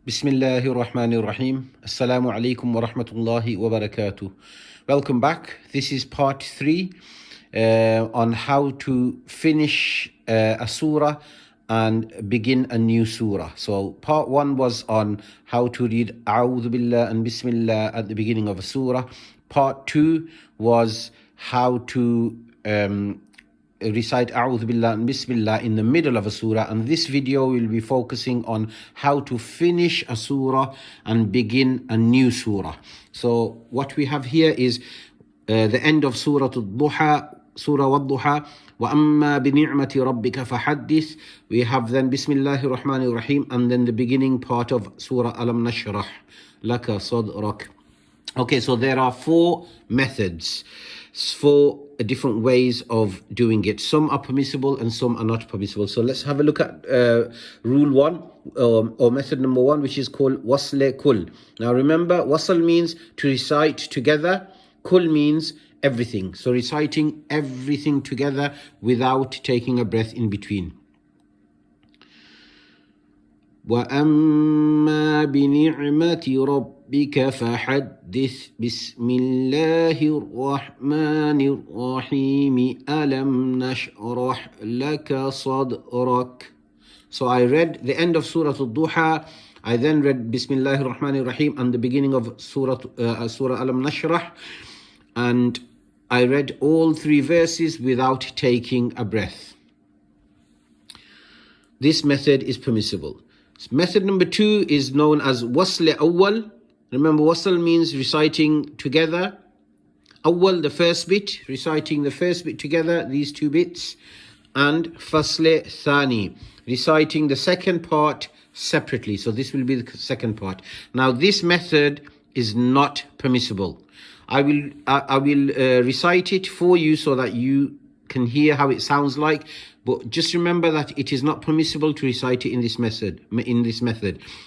Bismillahir-Rahmanir-Rahim. Assalamu alaikum wa rahmatullahi wa barakatuh. Welcome back. This is part 3 on how to finish a surah and begin a new surah. So part 1 was on how to read Auzubillah and Bismillah at the beginning of a surah. Part 2 was how to recite Auzubillah and Bismillah in the middle of a surah, and this video will be focusing on how to finish a surah and begin a new surah. So what we have here is the end of Surah Al-Duha, Surah Wad-Duha, وَأَمَّا بِنِعْمَةِ رَبِّكَ فَحَدِّثْ. We have then Bismillahir Rahmanir Rahim, and then the beginning part of Surah Alam Nashrah Laka Sadrak. Okay, so there are 4 methods, 4 different ways of doing it. Some are permissible and some are not permissible. So let's have a look at rule 1 or method number 1, which is called wasl kul. Now remember, wasl means to recite together, kul means everything. So reciting everything together without taking a breath in between. وَأَمَّا بِنِعْمَةِ رَبِّكَ فَحَدِّثْ بِسْمِ اللَّهِ الرَّحْمَنِ الرَّحِيمِ أَلَمْ نَشْرَحْ لَكَ صَدْرَكَ. So I read the end of Surah Al-Duha, I then read Bismillahir Rahmanir Rahim and the beginning of Surah Alam Nashrah, and I read all 3 verses without taking a breath. This method is permissible. Method number 2 is known as wasl awwal. Remember, wasl means reciting together. Awwal, the first bit, reciting the first bit together, these 2 bits. And fasl thani, reciting the second part separately. So this will be the second part. Now this method is not permissible. I will recite it for you so that you can hear how it sounds like, but just remember that it is not permissible to recite it in this method.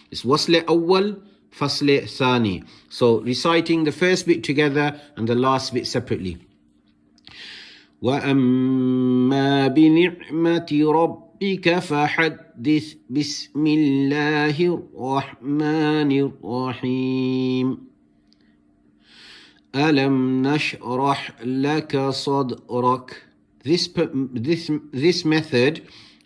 It's wasl awwal, fasl thani. So reciting the first bit together and the last bit separately. وَأَمَّا بِنِعْمَةِ رَبِّكَ فَحَدِّثْ بِسْمِ اللَّهِ الرَّحْمَنِ الرَّحِيمِ أَلَمْ نَشْرَحْ لَكَ صَدْرَكَ. This method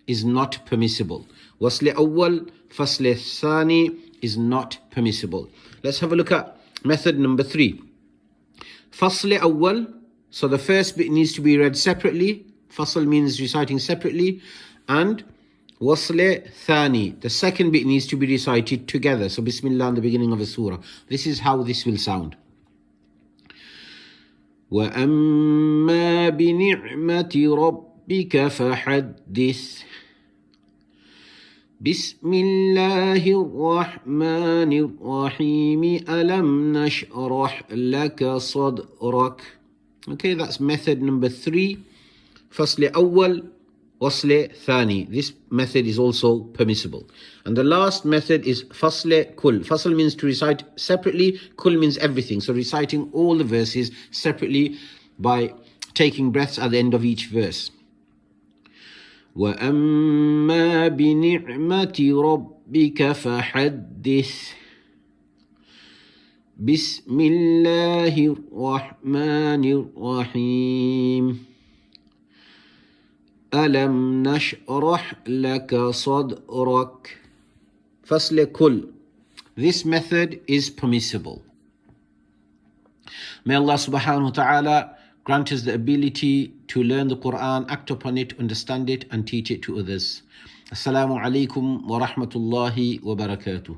is not permissible. Wasl awwal, fasl thani is not permissible. Let's have a look at method number 3. Fasl awwal, so the first bit needs to be read separately. Fasl means reciting separately. And wasl thani, the second bit needs to be recited together. So Bismillah in the beginning of a surah. This is how this will sound. وَأَمَّا بِنِعْمَةِ رَبِّكَ فَحَدِّثْ بِسْمِ اللَّهِ الرَّحْمَنِ الرَّحِيمِ أَلَمْ نَشْرَحْ لَكَ صَدْرَكَ. Okay, that's method number 3. Fasl awwal, wasl thani. This method is also permissible. And the last method is fasl kul. Fasl means to recite separately. Kul means everything. So reciting all the verses separately by taking breaths at the end of each verse. وَأَمَّا بِنِعْمَةِ رَبِّكَ فَحَدِّثْ بِسْمِ اللَّهِ الرَّحْمَنِ الرَّحِيمِ أَلَمْ نَشْرَحْ لَكَ صَدْرَكَ. Fasl kul. This method is permissible. May Allah subhanahu wa ta'ala grant us the ability to learn the Quran, act upon it, understand it, and teach it to others. Assalamu alaikum wa rahmatullahi wa barakatuh.